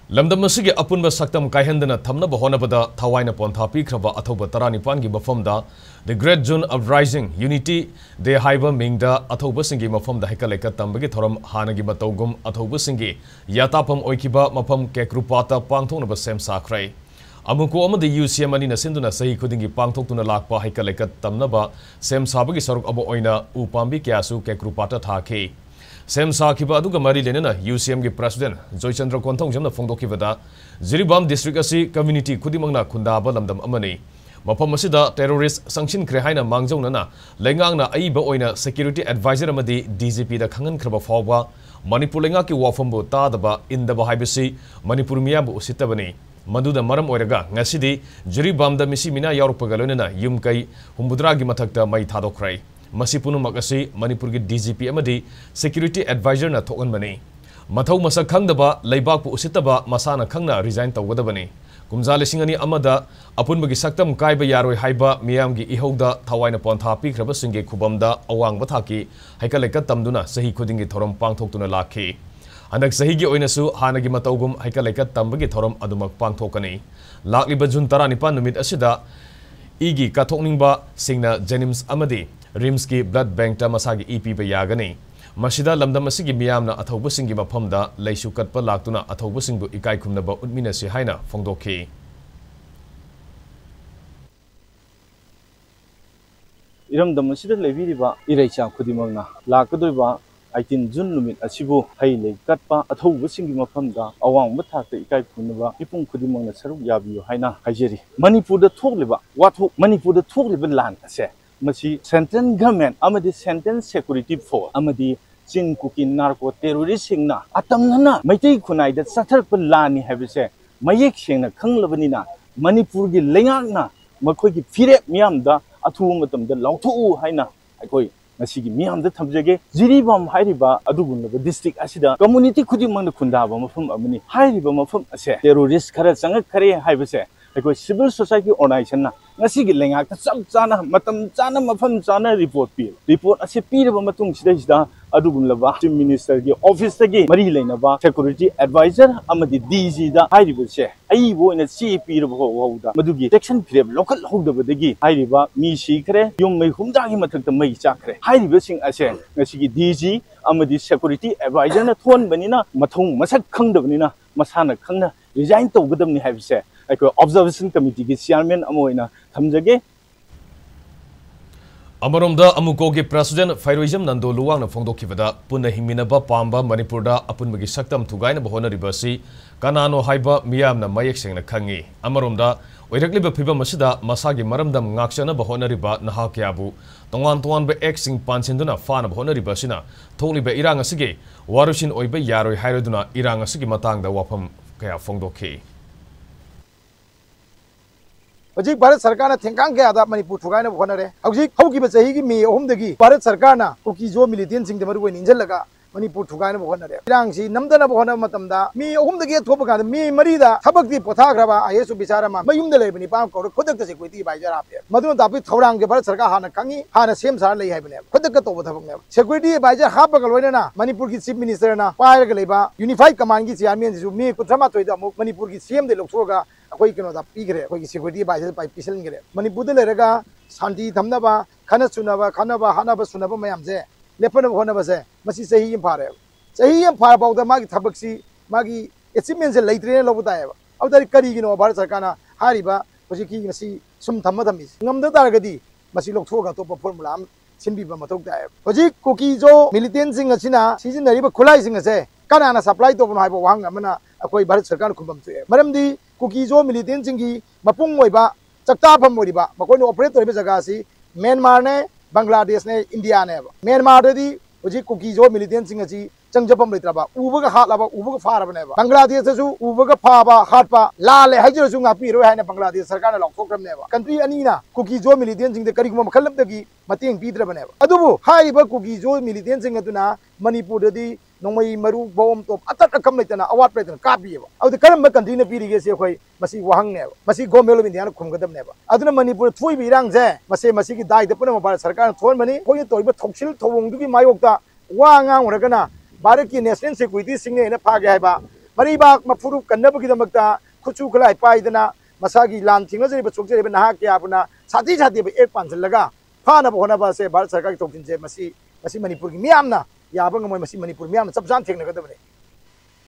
लमदम असिगे अपुनबा सक्तम कायहंदना थमनबा होनबदा थवाइना पोंथा पीख्रबा अथौबा 19 गी मफमदा the great June uprising unity day हाइबा मिंगदा अथौबा सिंगी मफमदा हेकलेका तंबगी थोरम हानगी मतौगुम अथौबा सिंगी यातापम ओइकिबा मफम केक्रुपाता पांथोनबा सेम साख्रै अमुको अमदे यूसीएम अनि नसिंदुना सही खुदिंगी पांथोक्तुना लाकपा हेकलेका तमनबा सेम साबगी सरुक अबो ओइना उपांबी क्यासु केक्रुपाता थाखे सेम साखिबा अदुगा मरी लेनेना यूसीएम की प्रेसिडेंट जयचंद्र कोंथोंजमना फोंदोखिबदा जिरीबाम डिस्ट्रिक्ट असि कम्युनिटी खुदिमंगना खुंदाबा लमदम अमनी मफम असिदा टेररिस्ट संक्षिनख्रे हाइना मांगजौनना लेंगांगना अइबा ओइना सिक्योरिटी एडवाइजर अमदी डीजीपी दा खंगनख्रबा फावबा मणिपुर लेंगा की वाफमबो तादबा इंदबा हाइबसि मणिपुर मियाबु उसितबनी मदुदा मरम ओइरगा ngasiदी जिरीबामदा मिसि मिना यावरपगा लोइनना युमकै हुंबुद्रागी मथक्ता मै थादोखरै मसिपुनुमक असि मणिपुर की डीजीपी अमदी सिक्योरिटी एडवाइजर ना थोगनबनी मथौ मसक खंगदबा लैबाकपु उसितबा मसाना खंगना रिजाइन तौगदबनी कुमजा लिसिंग अनि अमदा अपुनबगी सक्तम कायबा यारोय हाइबा मियामगी इहौदा थवाइना पोंथा पीख्रबा सिंगे खुबमदा अवांगबा थाकी हैकलेका तमदुना सही खुदिंगी थोरम पांथोक्तुना लाखी हनक सहीगी ओइनसु हानगी मतौगुम हैकलेका तंबगी थोरम अदुमक पांथोकनी लाक्लिबा जून 19 नुमित असिदा इगी काथोकनिंगबा सिंगना जेनिम्स अमदी रिम्स की ब्लड बैंक मसागी ईपीब यागनी मसिदा लमदम असिगी मियामना अथौबसिंगी मफमदा लैसु कटपा लाक्तुना अथौबसिंगबु इकाई खुमनबा उद्मिनसि हाइना फोंदोखी इरमदम असिदा लेबिरिबा इरैचा खुदिमंगना लाकदोइबा 18 जून नुमित असिबु हैले कटपा अथौबसिंगी मफमदा अवांगबा थाकते इकाई खुमनबा इपुंग खुदिमंगना सरुक याबियो हाइना हाइजेरी मणिपुरदा थोकलेबा वाथोक मणिपुरदा थोकलेबा लान असे मसी सेंट्रल गवर्नमेंट अमदी सेंट्रल सिक्योरिटी फोर्स अमदी चिन कुकी नार्को टेररिस्ट सिंगना अतमना मैतै खुनाइदा सथरप लानी हैबसे मयेक सिंगना खंगलबनिना मणिपुर की लेंगाकना मखोगी फिरेप मियामदा अथु मतमदा लौथोउ हाइना अखोई ngasi miyamda thamjage jiribam hairiba adugunba district asida community khudimang khundaba mafum amani hairiba mafum ase terrorist khara changak khare haibase अखोई सिविल सोसाइटी ऑर्गेनाइजेशन ना ngasi gi lenga ta chap chana matam chana mafam chana report ase piraba matung sida adugumlaba chief minister gi office tagi mari leinaba security advisor amadi DG da hairiba se ai boina chi piraba howda madugi section pirab local howdaba dagi hairiba mi sikre yum mai humda gi mathak ta mai chakre hairiba sing ase ngasi gi DG amadi security advisor na thon banina mathung masak khangdabnina masana khangna resign tawgadamni haibse observation committee के chairman अमोइना थमजगे अमरोमदा अमुको के president फाइरोइजम नंदो लुवांग फोंदोखिबदा पुन हिमिनबा पांबा मणिपुरदा अपुनबगी सक्तम थुगाइन बहोनरिबसी कनानो हाइबा मियामना मयेक सेंगना खंगी अमरोमदा ओइरकलिबा फिबम असिदा मसागी मरमदम ngakchana बहोनरिबा नहा क्याबु तोंगान तोंगानबा एक्सिंग पानसिंदुना फाना बहोनरिबसिना थोलिबा इरांग असिगे वारुसिन ओइबा यारोय हाइरोदुना इरांग असिगी मतंगदा वाफम कया फोंदोखि हजिक भारत सरकार थेंकांग के आदा मणिपुर थुगाइन होनरे हजिक हौकी बचही की मे ओहमदगी भारत सरकार ना कुकी जो मिलिटेंट सिंग दमरु निंजलगा मणिपुर थुगाइन होनरे इरांगसी नमदना होन मतमदा मे ओहमदगी थोपगा मे मरीदा थबकती पोथाग्रबा आयसु बिचारमा मयुमद लेबनी पाम को खुदक सिक्योरिटी बाइजर आपे मदुन तापि थौरांग के भारत सरकार हाना कंगी हाना सेम सार लई हाइबने खुदक तोब थबकने सिक्योरिटी बाइजर हापगा लोइना मणिपुर की चीफ मिनिस्टर ना पायरग लेबा यूनिफाइड कमांड की चेयरमैन जु मे कुथमा तोइदा मुक मणिपुर की सीएम दे लोकथोगा अखोई कनो पीग्रे अखोई सिक्योरिटी बाइजर पाइ पिसलनगरे मणिपुर लेरगा शांति थमनबा खना सुनबा खनबा हानबा सुनबा मयाम से लेपन होनबा से मसी सही फारे सही फार पाउदा मागी थबक्सी मागी अचीवमेंट से लेत्रे लोबताय अवदरी करिगिनो भारत सरकार ना हारिबा होजिकी मसी सुम थम थमी ngमद तारगदी मसी लोकथोगा तो फॉर्मूला सिनबिबा मथौ ताय होजिक कुकी जो मिलिटेंट सिंग असिना सिजनरिबा खुलाई सिंग से कनाना सप्लाई तो हाइबा वांग अमना अखोई भारत सरकार खुबम तुए मरमदी कुकी जो मिलिटेंट सिंगी मपुंग ओइबा चक्ताफम ओइबा मकोन ऑपरेट तोइबा जगह सी म्यांमार ने बांग्लादेश ने इंडिया ने म्यांमार दि होजि कुकी जो मिलिटेंट सिंग अछि चंगजपम लेत्रबा उबगा हातलाबा उबगा फारबने बांग्लादेश सु उबगा फाबा हातपा लाले हाइजरसु ngapi रो हाइना बांग्लादेश सरकार ने लौथोक्रमने कंट्री अनीना कुकी जो मिलिटेंट सिंग दे करिगुम मखलमदगी मतेंग पीद्रबने अदुबु हाइबा कुकी जो मिलिटेंट सिंग अदुना मणिपुर दि नोंमई मरु बॉम तो अतत अकम लेतना अवार्ड प्लेटन कापीबा अदु करम कंट्री ने पीरिगे से खोई मसी वहंगने मसी गवर्नमेंट ऑफ इंडिया ने खुमगदबने अदुना मणिपुर थुइबि इरांग जे मसे मसी की दाइ दपन भारत सरकार थोन मनी खोई तोइबा थोक्सिल थोवंगदुगी मायोक्ता वा ngang uragana भारत की नेशनल सिक्योरिटी सिंह ने फागे हाइबा मरीबाग मफुरु कन्नबगिदमक्ता खुचु खलाई पाइदना मसागी लान थिंगजरिबा चोकजरिबा नाहा क्याबना साथी साथीबा एक पांजलगा फाना होनाबा से भारत सरकार की तौथिन से मसी मणिपुर की मियामना याबंग मोय मसी मणिपुर मियाम चपजान थेंगनगदबने